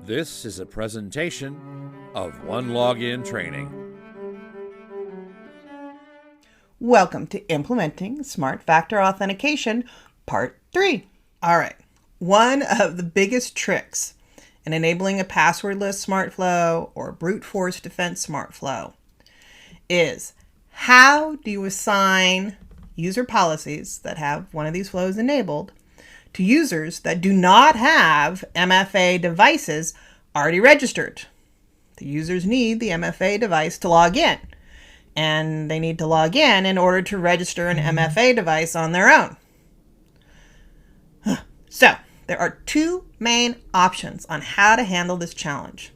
This is a presentation of OneLogin Training. Welcome to Implementing SmartFactor Authentication, Part 3. All right, one of the biggest tricks in enabling a passwordless smart flow or brute force defense smart flow is how do you assign user policies that have one of these flows enabled to users that do not have MFA devices already registered. The users need the MFA device to log in, and they need to log in order to register an MFA device on their own. So, there are two main options on how to handle this challenge.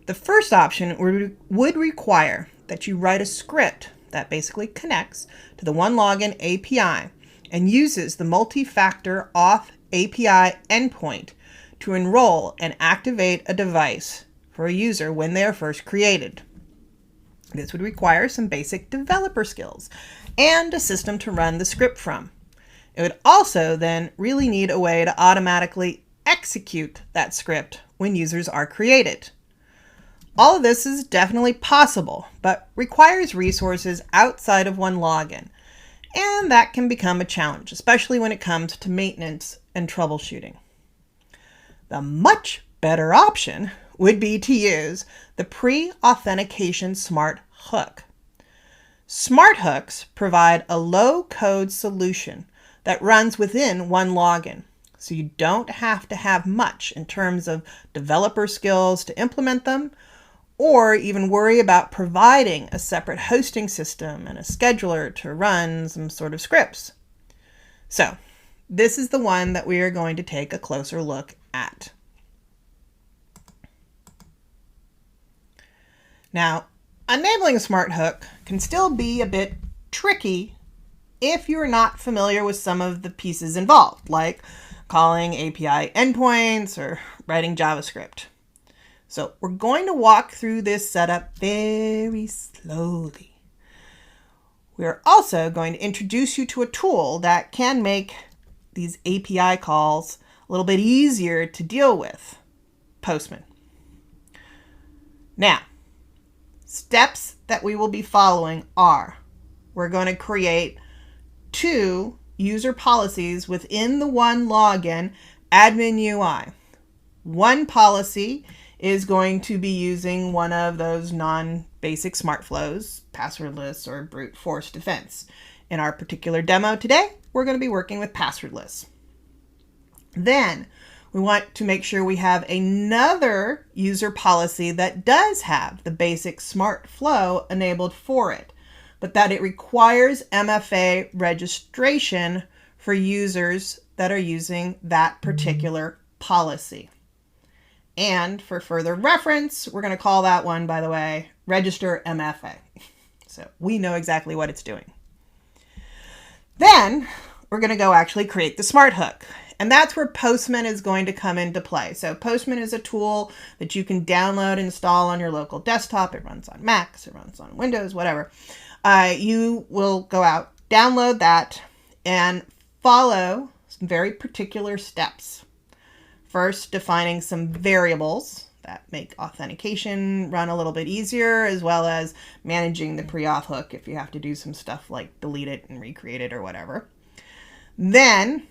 The first option would require that you write a script that basically connects to the OneLogin API and uses the multi-factor auth API endpoint to enroll and activate a device for a user when they are first created. This would require some basic developer skills and a system to run the script from. It would also then really need a way to automatically execute that script when users are created. All of this is definitely possible, but requires resources outside of OneLogin. And that can become a challenge, especially when it comes to maintenance and troubleshooting. The much better option would be to use the Preauthentication Smart Hook. Smart hooks provide a low-code solution that runs within OneLogin, so you don't have to have much in terms of developer skills to implement them, or even worry about providing a separate hosting system and a scheduler to run some sort of scripts. So, this is the one that we are going to take a closer look at. Now, enabling a smart hook can still be a bit tricky if you're not familiar with some of the pieces involved, like calling API endpoints or writing JavaScript. So we're going to walk through this setup very slowly. We're also going to introduce you to a tool that can make these API calls a little bit easier to deal with, Postman. Now, steps that we will be following are, we're going to create two user policies within the OneLogin admin UI. One policy is going to be using one of those non-basic smart flows, passwordless or brute force defense. In our particular demo today, we're going to be working with passwordless. Then we want to make sure we have another user policy that does have the basic smart flow enabled for it, but that it requires MFA registration for users that are using that particular policy. And for further reference, we're going to call that one, by the way, register MFA. So we know exactly what it's doing. Then we're going to go actually create the smart hook. And that's where Postman is going to come into play. So Postman is a tool that you can download and install on your local desktop. It runs on Macs, it runs on Windows, whatever. You will go out, download that, and follow some very particular steps. First, defining some variables that make authentication run a little bit easier, as well as managing the pre-auth hook if you have to do some stuff like delete it and recreate it or whatever. Then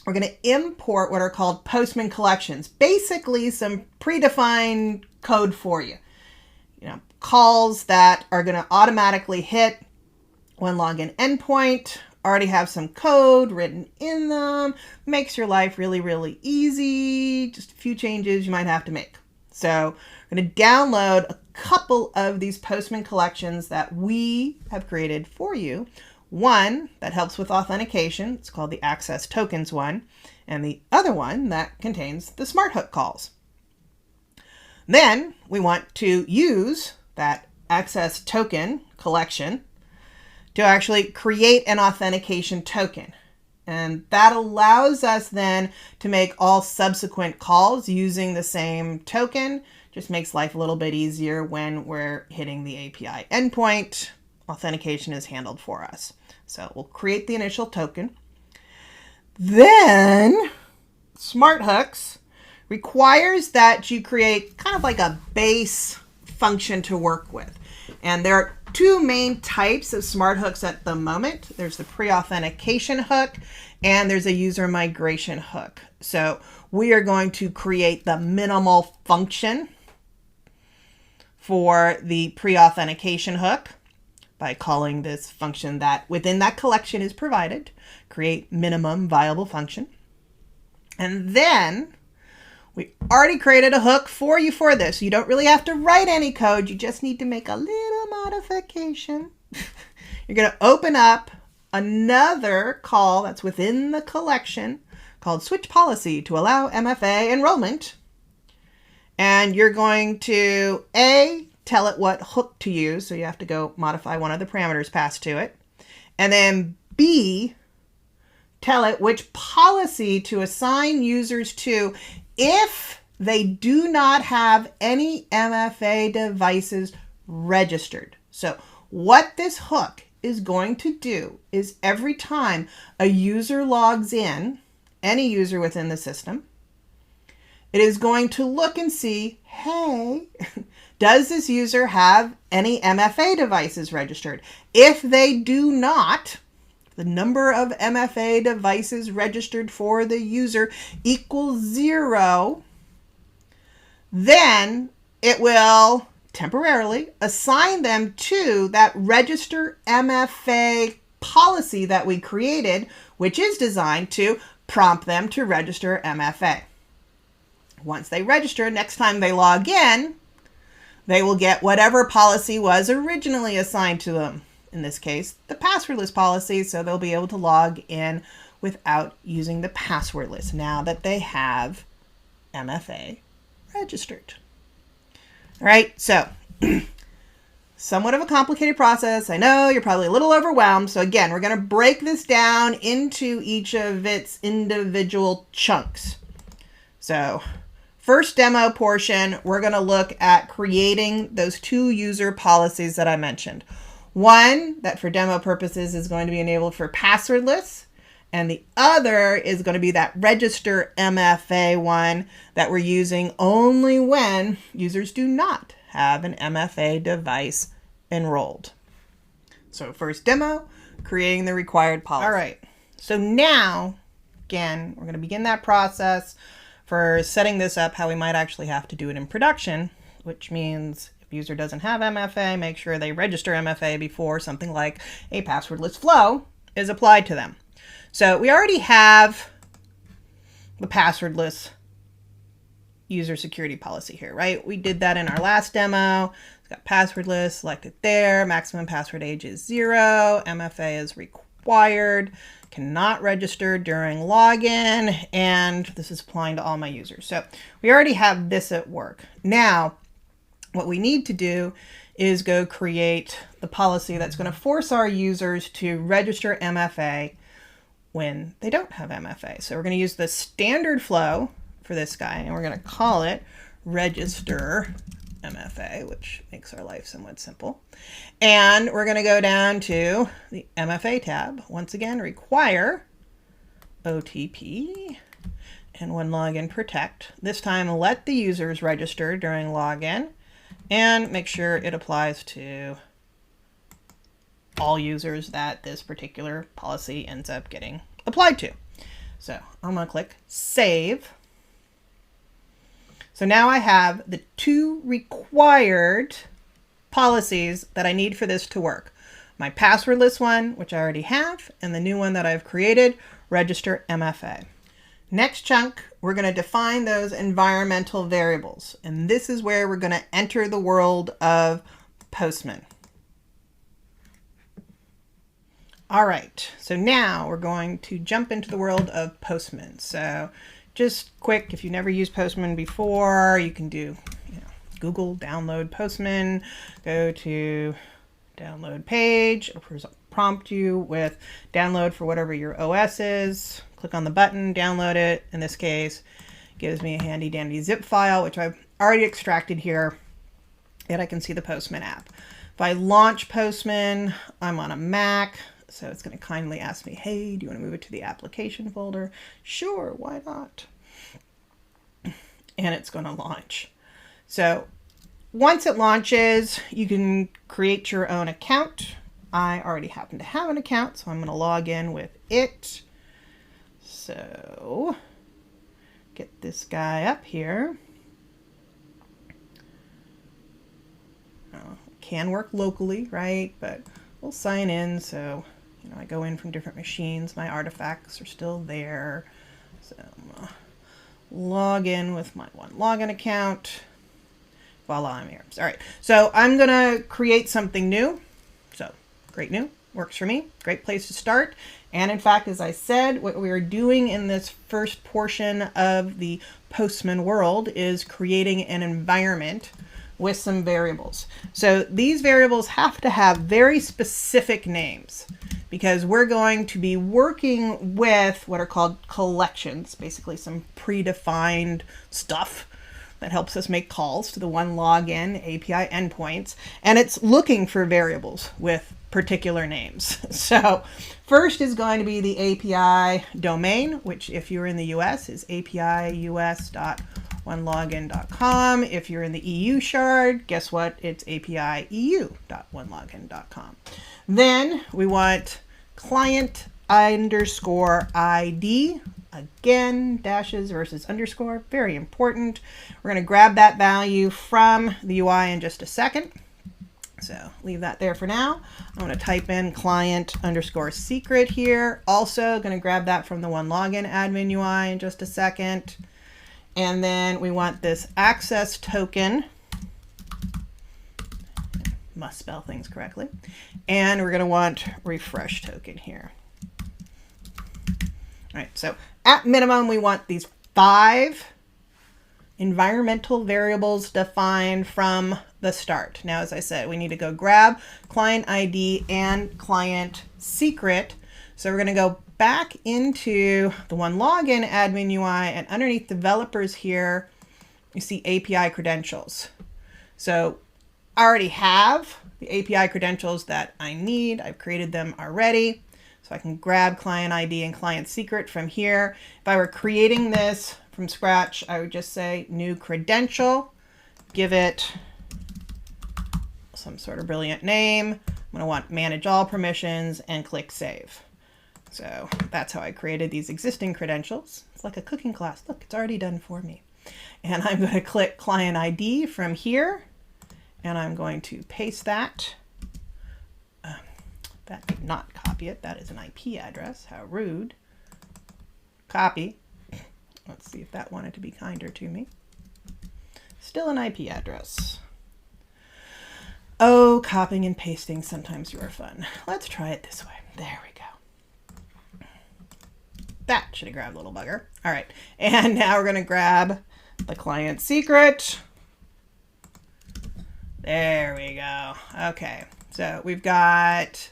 we're going to import what are called Postman collections, basically some predefined code for you. Calls that are going to automatically hit OneLogin endpoint, already have some code written in them, makes your life really, really easy. Just a few changes you might have to make. So I'm going to download a couple of these Postman collections that we have created for you. One that helps with authentication, it's called the Access Tokens one, and the other one that contains the Smart Hook calls. Then we want to use that Access Token collection to actually create an authentication token. And that allows us then to make all subsequent calls using the same token. Just makes life a little bit easier when we're hitting the API endpoint. Authentication is handled for us. So we'll create the initial token. Then smart hooks requires that you create kind of like a base function to work with. And there are two main types of smart hooks at the moment. There's the pre-authentication hook and there's a user migration hook. So we are going to create the minimal function for the pre-authentication hook by calling this function that within that collection is provided, create minimum viable function. And then we already created a hook for you for this. You don't really have to write any code. You just need to make a little modification. You're going to open up another call that's within the collection called switch policy to allow MFA enrollment. And you're going to tell it what hook to use. So you have to go modify one of the parameters passed to it. And then B, tell it which policy to assign users to if they do not have any MFA devices registered. So what this hook is going to do is every time a user logs in, any user within the system, it is going to look and see, hey, does this user have any MFA devices registered? If they do not, the number of MFA devices registered for the user equals 0, then it will temporarily assign them to that register MFA policy that we created, which is designed to prompt them to register MFA. Once they register, next time they log in, they will get whatever policy was originally assigned to them. In this case, the passwordless policy, so they'll be able to log in without using the passwordless now that they have MFA registered. All right, so somewhat of a complicated process. I know you're probably a little overwhelmed. So again, we're going to break this down into each of its individual chunks. So first demo portion, we're going to look at creating those two user policies that I mentioned. One that for demo purposes is going to be enabled for passwordless, and the other is going to be that register MFA one that we're using only when users do not have an MFA device enrolled. So first demo, creating the required policy. All right, so now, again, we're going to begin that process for setting this up how we might actually have to do it in production, which means if user doesn't have MFA, make sure they register MFA before something like a passwordless flow is applied to them. So we already have the passwordless user security policy here, right? We did that in our last demo. It's got passwordless selected there. Maximum password age is 0. MFA is required. Cannot register during login. And this is applying to all my users. So we already have this at work. Now, what we need to do is go create the policy that's going to force our users to register MFA when they don't have MFA. So we're going to use the standard flow for this guy, and we're going to call it register MFA, which makes our life somewhat simple. And we're going to go down to the MFA tab. Once again, require OTP and OneLogin protect. This time, let the users register during login and make sure it applies to all users that this particular policy ends up getting applied to. So I'm going to click Save. So now I have the two required policies that I need for this to work. My passwordless one, which I already have, and the new one that I've created, register MFA. Next chunk, we're going to define those environmental variables. And this is where we're going to enter the world of Postman. All right, so now we're going to jump into the world of Postman. So just quick, if you've never used Postman before, you can do Google download Postman, go to download page, it'll prompt you with download for whatever your OS is. Click on the button, download it. In this case, it gives me a handy dandy zip file, which I've already extracted here, and I can see the Postman app. If I launch Postman, I'm on a Mac, so it's going to kindly ask me, hey, do you want to move it to the application folder? Sure, why not? and it's going to launch. So once it launches, you can create your own account. I already happen to have an account, so I'm going to log in with it. So get this guy up here. Can work locally, right? But we'll sign in, so I go in from different machines. My artifacts are still there. So I'm gonna log in with my OneLogin account. Voila, I'm here. All right, so I'm gonna create something new. So create new works for me. Great place to start. And in fact, as I said, what we are doing in this first portion of the Postman world is creating an environment with some variables. So these variables have to have very specific names because we're going to be working with what are called collections, basically some predefined stuff that helps us make calls to the OneLogin API endpoints. And it's looking for variables with particular names. So first is going to be the API domain, which if you're in the US is apius.onelogin.com. If you're in the EU shard, guess what? It's apieu.onelogin.com. Then we want client underscore ID. Again, dashes versus underscore, very important. We're going to grab that value from the UI in just a second. So leave that there for now. I'm going to type in client underscore secret here. Also going to grab that from the OneLogin admin UI in just a second. And then we want this access token. Must spell things correctly. And we're going to want refresh token here. All right, so at minimum, we want these 5 environmental variables defined from the start. Now, as I said, we need to go grab client ID and client secret. So we're going to go back into the OneLogin admin UI, and underneath developers here, you see API credentials. So I already have the API credentials that I need. I've created them already. So I can grab client ID and client secret from here. If I were creating this from scratch, I would just say new credential, give it some sort of brilliant name. I'm going to want manage all permissions and click save. So that's how I created these existing credentials. It's like a cooking class. Look, it's already done for me. And I'm going to click client ID from here, and I'm going to paste that. That did not copy it. That is an IP address. How rude. Copy. Let's see if that wanted to be kinder to me. Still an IP address. Oh, copying and pasting, sometimes you are fun. Let's try it this way. There we go. That should have grabbed a little bugger. All right, and now we're going to grab the client secret. There we go. Okay, so we've got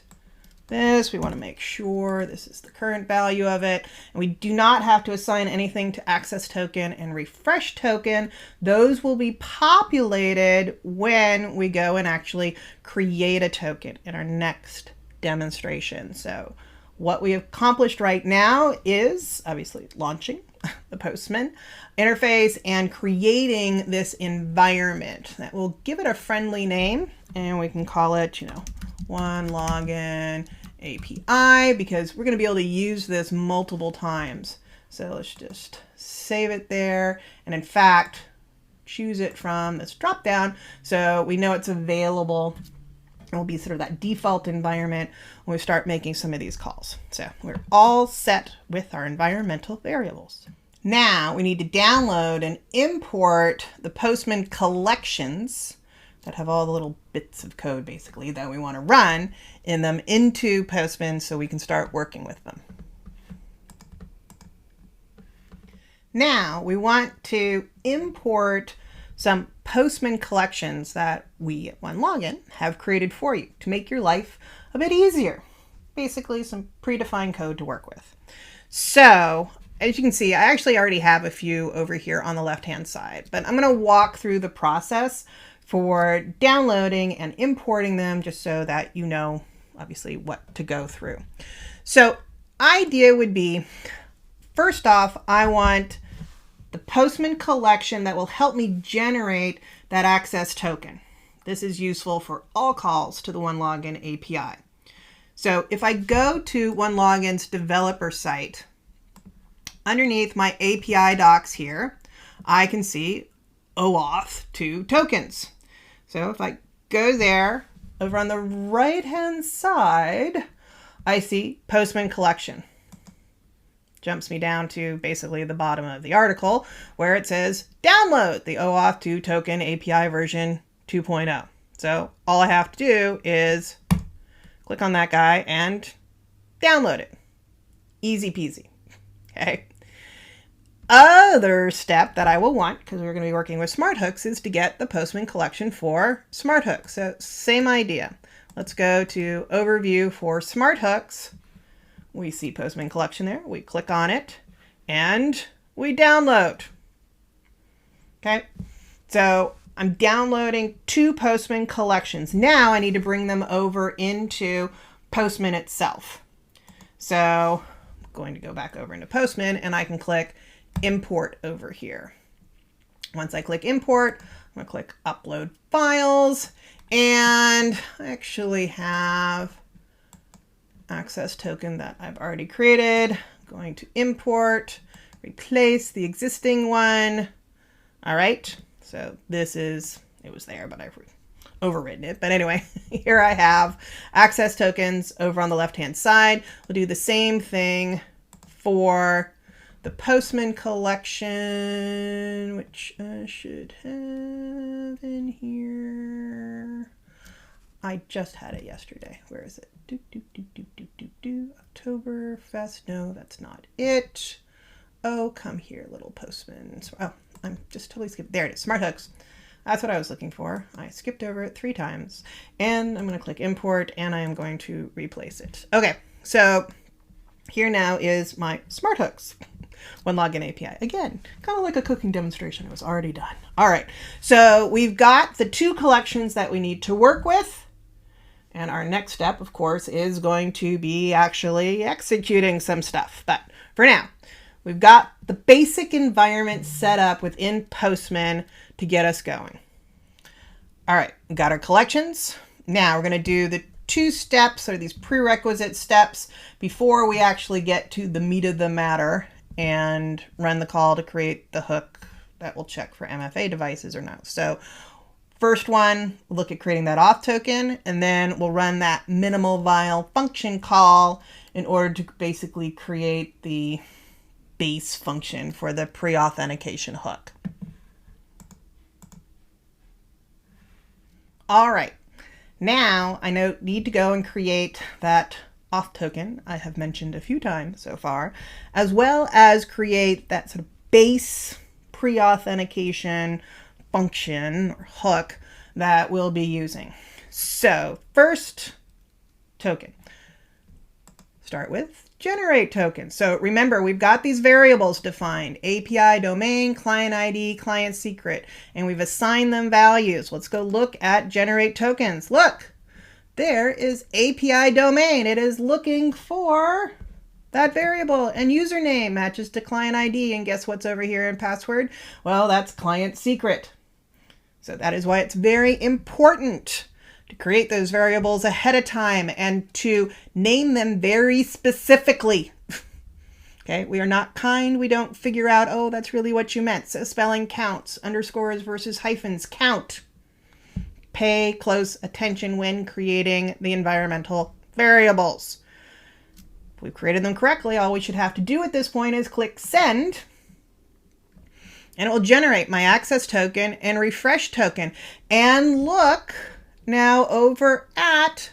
this. We want to make sure this is the current value of it. And we do not have to assign anything to access token and refresh token. Those will be populated when we go and actually create a token in our next demonstration. So what we have accomplished right now is obviously launching the Postman interface and creating this environment that will give it a friendly name, and we can call it, OneLogin API, because we're going to be able to use this multiple times. So let's just save it there, and in fact choose it from this drop down so we know it's available. It will be sort of that default environment when we start making some of these calls. So we're all set with our environmental variables. Now we need to download and import the Postman collections that have all the little bits of code basically that we want to run in them into Postman so we can start working with them. Now we want to import some Postman collections that we at OneLogin have created for you to make your life a bit easier. Basically some predefined code to work with. So as you can see, I actually already have a few over here on the left-hand side, but I'm going to walk through the process for downloading and importing them just so that you know, obviously, what to go through. So idea would be, first off, I want the Postman collection that will help me generate that access token. This is useful for all calls to the OneLogin API. So if I go to OneLogin's developer site, underneath my API docs here, I can see OAuth 2 tokens. So if I go there, over on the right-hand side, I see Postman collection. Jumps me down to basically the bottom of the article where it says download the OAuth 2 token API version 2.0. So all I have to do is click on that guy and download it. Easy peasy. Okay. Other step that I will want, because we're going to be working with smart hooks, is to get the Postman collection for smart hooks. So same idea. Let's go to overview for smart hooks. We see Postman collection there. We click on it and we download. Okay. So I'm downloading 2 Postman collections. Now I need to bring them over into Postman itself. So I'm going to go back over into Postman and I can click import over here. Once I click import, I'm going to click upload files, and I actually have access token that I've already created. I'm going to import, replace the existing one. All right, so this is, it was there, but I've overwritten it. But anyway, here I have access tokens over on the left-hand side. We'll do the same thing for the Postman collection, which I should have in here. I just had it yesterday. Where is it? Oktoberfest. No, that's not it. Oh, come here, little Postman. Oh, I'm just totally skipped. There it is. Smart hooks. That's what I was looking for. I skipped over it 3 times. And I'm going to click import, and I am going to replace it. Okay, so here now is my smart hooks. OneLogin API. Again, kind of like a cooking demonstration. It was already done. All right, so we've got the 2 collections that we need to work with. And our next step, of course, is going to be actually executing some stuff. But for now, we've got the basic environment set up within Postman to get us going. All right, we've got our collections. Now we're going to do the 2 steps, or these prerequisite steps, before we actually get to the meat of the matter and run the call to create the hook that will check for MFA devices or not. So first one, we'll look at creating that auth token, and then we'll run that minimal vial function call in order to basically create the base function for the pre-authentication hook. All right, now I need to go and create that auth token I have mentioned a few times so far, as well as create that sort of base pre-authentication function or hook that we'll be using. So first token, start with generate token. So remember, we've got these variables defined: API domain, client ID, client secret, and we've assigned them values. Let's go look at generate tokens. Look, there is API domain. It is looking for that variable, and username matches to client ID. And guess what's over here in password? Well, that's client secret. So that is why it's very important to create those variables ahead of time and to name them very specifically. Okay, we are not kind. We don't figure out, oh, that's really what you meant. So spelling counts. Underscores versus hyphens count. Pay close attention when creating the environmental variables. If we've created them correctly, all we should have to do at this point is click send, and it will generate my access token and refresh token. And look now over at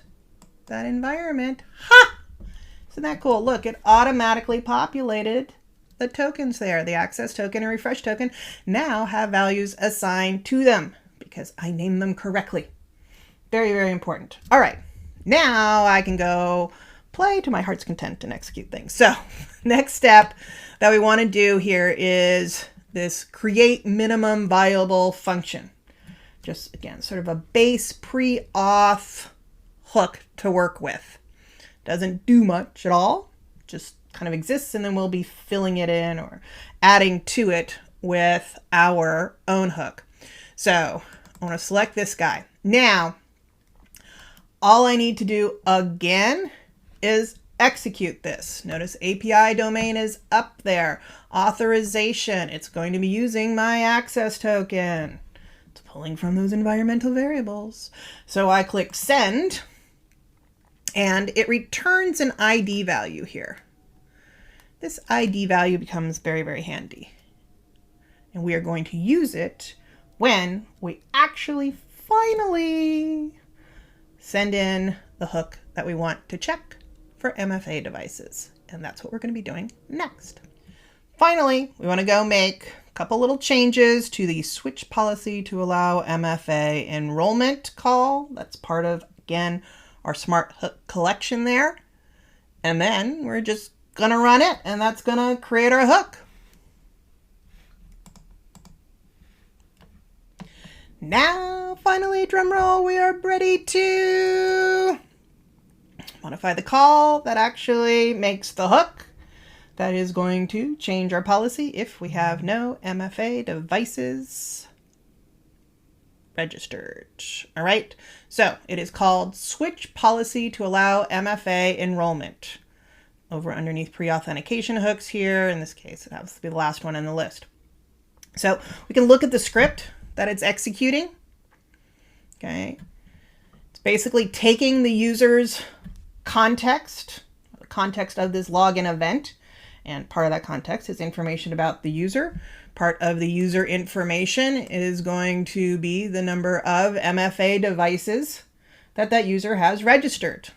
that environment. Ha! Isn't that cool? Look, it automatically populated the tokens there. The access token and refresh token now have values assigned to them because I named them correctly. Very, very important. All right, now I can go play to my heart's content and execute things. So next step that we want to do here is this create minimum viable function. Just again, sort of a base pre-auth hook to work with. Doesn't do much at all, just kind of exists, and then we'll be filling it in or adding to it with our own hook. So I want to select this guy. Now, all I need to do again is execute this. Notice API domain is up there. Authorization, it's going to be using my access token. It's pulling from those environmental variables. So I click send, and it returns an ID value here. This ID value becomes very, very handy. And we are going to use it when we actually finally send in the hook that we want to check for MFA devices. And that's what we're going to be doing next. Finally, we want to go make a couple little changes to the switch policy to allow MFA enrollment call. That's part of, again, our smart hook collection there. And then we're just going to run it, and that's going to create our hook. Now, finally, drum roll, we are ready to modify the call that actually makes the hook. That is going to change our policy if we have no MFA devices registered. All right, so it is called switch policy to allow MFA enrollment. Over underneath pre-authentication hooks here. In this case, it happens to be the last one in the list. So we can look at the script that it's executing. Okay, it's basically taking the user's context, the context of this login event, and part of that context is information about the user. Part of the user information is going to be the number of MFA devices that that user has registered.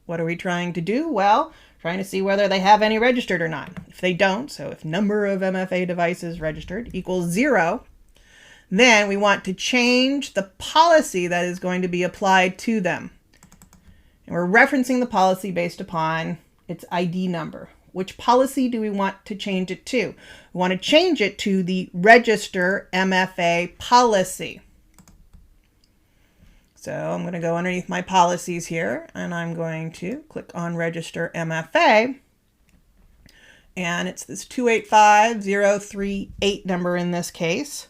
What are we trying to do? Well, trying to see whether they have any registered or not. If they don't, so if number of MFA devices registered equals 0, then we want to change the policy that is going to be applied to them. And we're referencing the policy based upon its ID number. Which policy do we want to change it to? We want to change it to the register MFA policy. So I'm going to go underneath my policies here, and I'm going to click on register MFA. And it's this 285038 number in this case.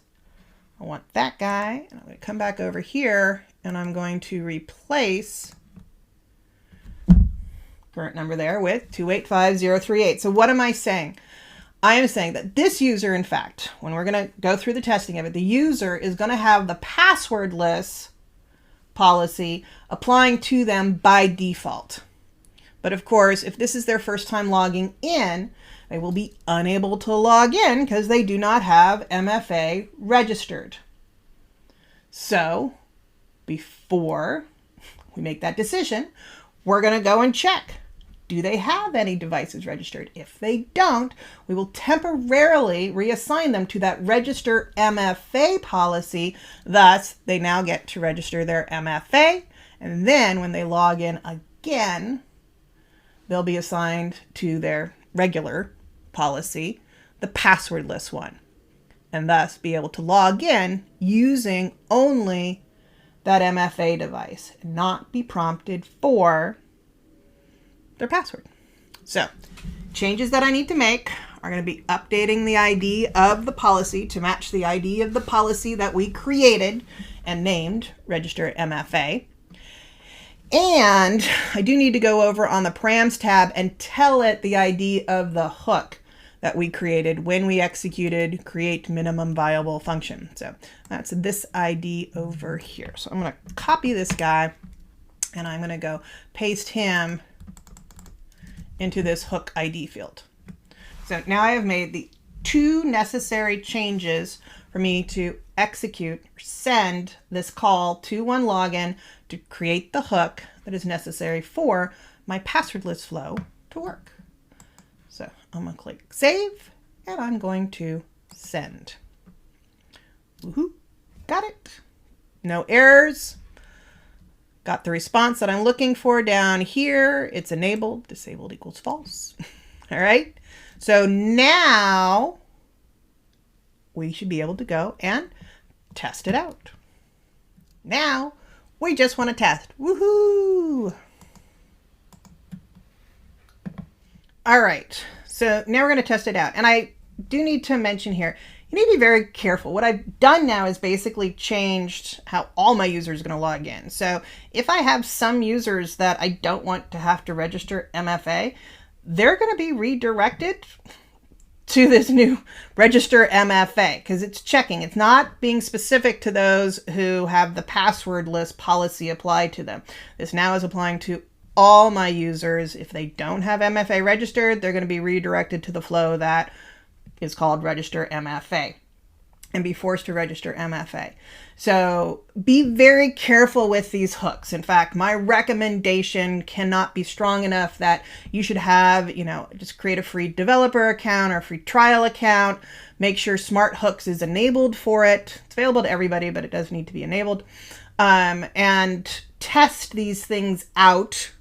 I want that guy, and I'm going to come back over here, and I'm going to replace current number there with 285038. So what am I saying? I am saying that this user, in fact, when we're going to go through the testing of it, the user is going to have the passwordless policy applying to them by default. But of course, if this is their first time logging in, they will be unable to log in because they do not have MFA registered. So before we make that decision, we're going to go and check. Do they have any devices registered? If they don't, we will temporarily reassign them to that register MFA policy. Thus, they now get to register their MFA. And then when they log in again, they'll be assigned to their regular policy, the passwordless one, and thus be able to log in using only that MFA device and not be prompted for their password. So changes that I need to make are going to be updating the ID of the policy to match the ID of the policy that we created and named register MFA. And I do need to go over on the params tab and tell it the ID of the hook that we created when we executed create minimum viable function. So that's this ID over here. So I'm going to copy this guy and I'm going to go paste him into this hook ID field. So now I have made the two necessary changes for me to execute or send this call to OneLogin to create the hook that is necessary for my passwordless flow to work. So I'm going to click save and I'm going to send. Woohoo! Got it. No errors. Got the response that I'm looking for down here. It's enabled. Disabled equals false. All right. So now we should be able to go and test it out. Now we just want to test. Woohoo! All right. So now we're going to test it out. And I do need to mention here, you need to be very careful. What I've done now is basically changed how all my users are going to log in. So if I have some users that I don't want to have to register MFA, they're going to be redirected to this new register MFA because it's checking. It's not being specific to those who have the passwordless policy applied to them. This now is applying to all my users. If they don't have MFA registered, they're going to be redirected to the flow that is called register MFA and be forced to register MFA. So be very careful with these hooks. In fact, my recommendation cannot be strong enough that you should have, just create a free developer account or a free trial account. Make sure Smart Hooks is enabled for it. It's available to everybody, but it does need to be enabled. And test these things out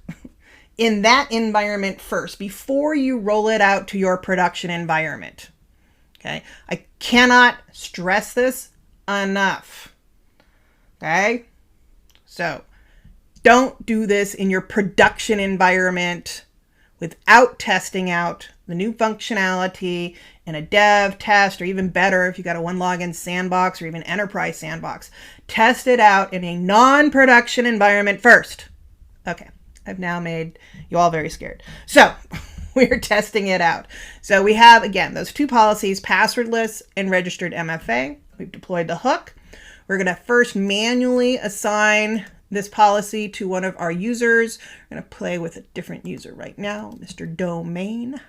in that environment first before you roll it out to your production environment. Okay, I cannot stress this enough. Okay, so don't do this in your production environment without testing out the new functionality in a dev test, or even better, if you got a OneLogin sandbox or even enterprise sandbox, test it out in a non-production environment first. Okay, I've now made you all very scared. So we're testing it out. So we have, again, those two policies, passwordless and registered MFA. We've deployed the hook. We're going to first manually assign this policy to one of our users. We're going to play with a different user right now, Mr. Domain.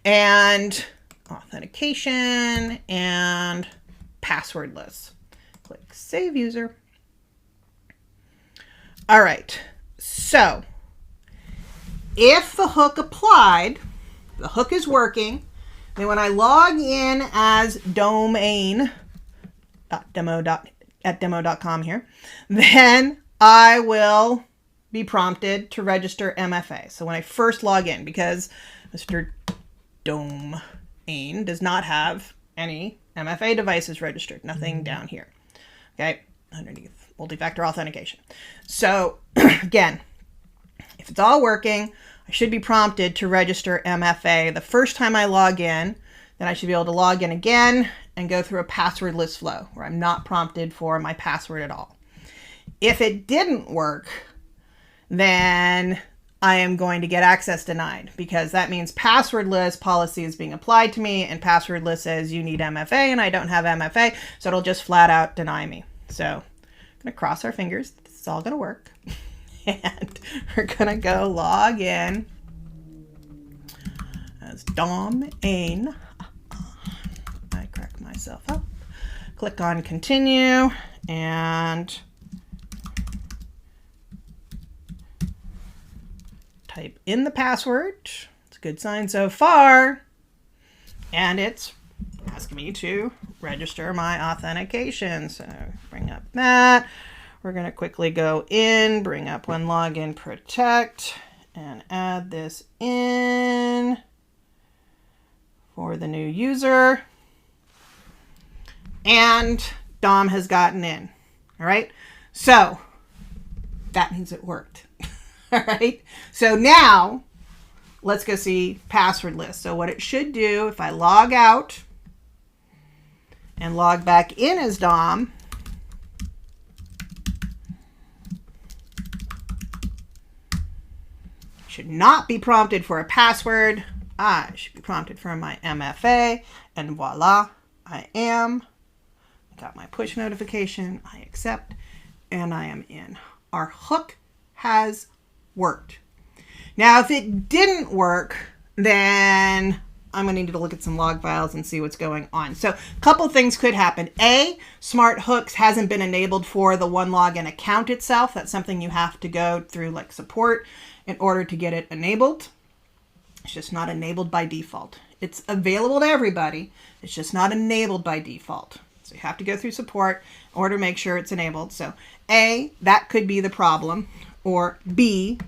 And authentication and passwordless. Click Save User. All right, so if the hook applied, the hook is working, then when I log in as domain.demo.com here, then I will be prompted to register MFA. So when I first log in, because Mr. Domain does not have any MFA devices registered, nothing down here, okay, underneath multi-factor authentication. So again, if it's all working, I should be prompted to register MFA. The first time I log in, then I should be able to log in again and go through a passwordless flow where I'm not prompted for my password at all. If it didn't work, then I am going to get access denied, because that means passwordless policy is being applied to me, and passwordless says you need MFA and I don't have MFA, so it'll just flat out deny me. So I'm going to cross our fingers. This is all going to work. And we're going to go log in as Domain. I crack myself up. Click on continue and type in the password. It's a good sign so far. And it's asking me to register my authentication. So bring up that. We're going to quickly go in, bring up OneLogin Protect, and add this in for the new user. And Dom has gotten in. All right. So that means it worked. All right. So now let's go see passwordless. So what it should do, if I log out and log back in as Dom, should not be prompted for a password. I should be prompted for my MFA, and voila, I am. I got my push notification, I accept, and I am in. Our hook has worked. Now, if it didn't work, then I'm going to need to look at some log files and see what's going on. So a couple things could happen. A, Smart Hooks hasn't been enabled for the OneLogin account itself. That's something you have to go through like support in order to get it enabled. It's just not enabled by default. It's available to everybody. It's just not enabled by default. So you have to go through support in order to make sure it's enabled. So A, that could be the problem. Or B,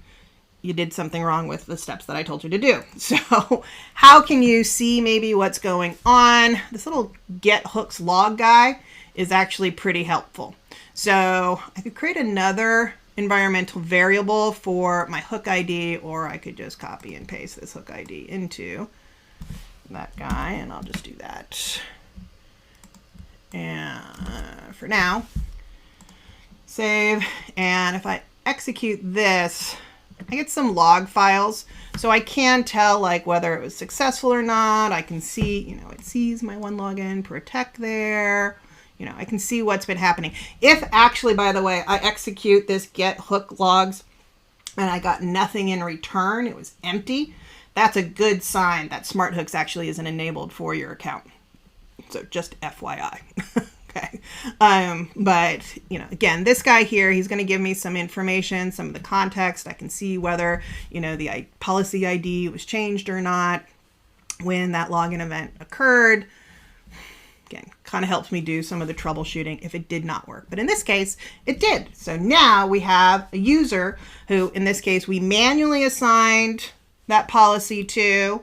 you did something wrong with the steps that I told you to do. So how can you see maybe what's going on? This little get hooks log guy is actually pretty helpful. So I could create another environmental variable for my hook ID, or I could just copy and paste this hook ID into that guy, and I'll just do that. And for now, save. And if I execute this, I get some log files. So I can tell like whether it was successful or not. I can see, you know, it sees my OneLogin Protect there. You know, I can see what's been happening. If actually, by the way, I execute this get hook logs and I got nothing in return, it was empty, that's a good sign that SmartHooks actually isn't enabled for your account. So just FYI. Okay. But, you know, again, this guy here, he's going to give me some information, some of the context. I can see whether, you know, the policy ID was changed or not, when that login event occurred. Again, kind of helps me do some of the troubleshooting if it did not work. But in this case, it did. So now we have a user who, in this case, we manually assigned that policy to,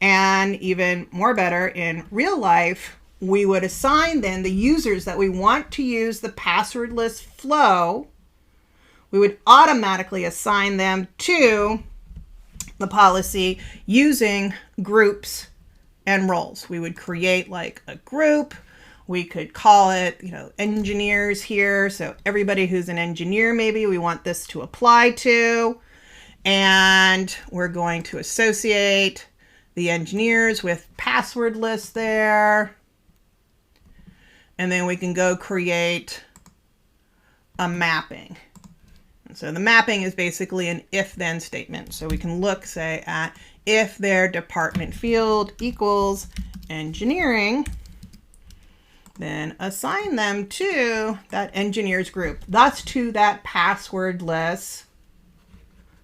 and even more better, in real life, we would assign then the users that we want to use the passwordless flow. We would automatically assign them to the policy using groups and roles. We would create like a group. We could call it, you know, engineers here. So everybody who's an engineer, maybe we want this to apply to. And we're going to associate the engineers with passwordless there. And then we can go create a mapping. And so the mapping is basically an if-then statement. So we can look, say, at if their department field equals engineering, then assign them to that engineers group. That's to that passwordless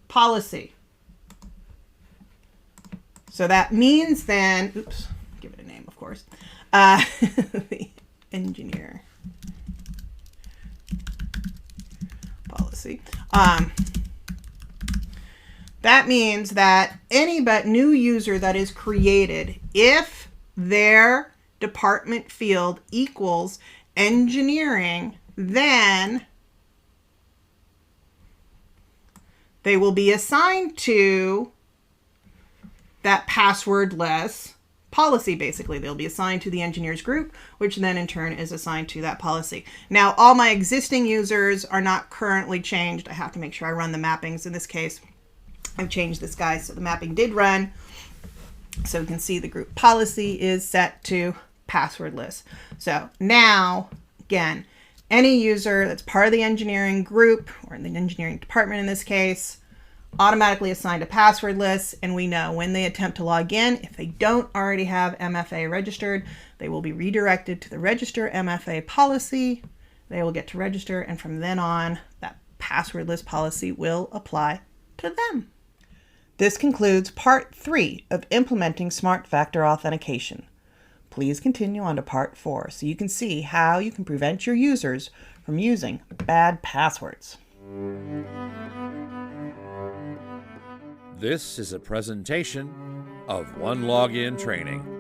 policy. So that means then, oops, give it a name, of course, the engineer policy. That means that any new user that is created, if their department field equals engineering, then they will be assigned to that passwordless policy. Basically, they'll be assigned to the engineers group, which then in turn is assigned to that policy. Now, all my existing users are not currently changed. I have to make sure I run the mappings. In this case, I've changed this guy, so the mapping did run. So we can see the group policy is set to passwordless. So now, again, any user that's part of the engineering group, or in the engineering department in this case, automatically assigned to passwordless, and we know when they attempt to log in, if they don't already have MFA registered, they will be redirected to the register MFA policy. They will get to register, and from then on, that passwordless policy will apply to them. This concludes part 3 of implementing SmartFactor Authentication. Please continue on to part 4 so you can see how you can prevent your users from using bad passwords. This is a presentation of OneLogin Training.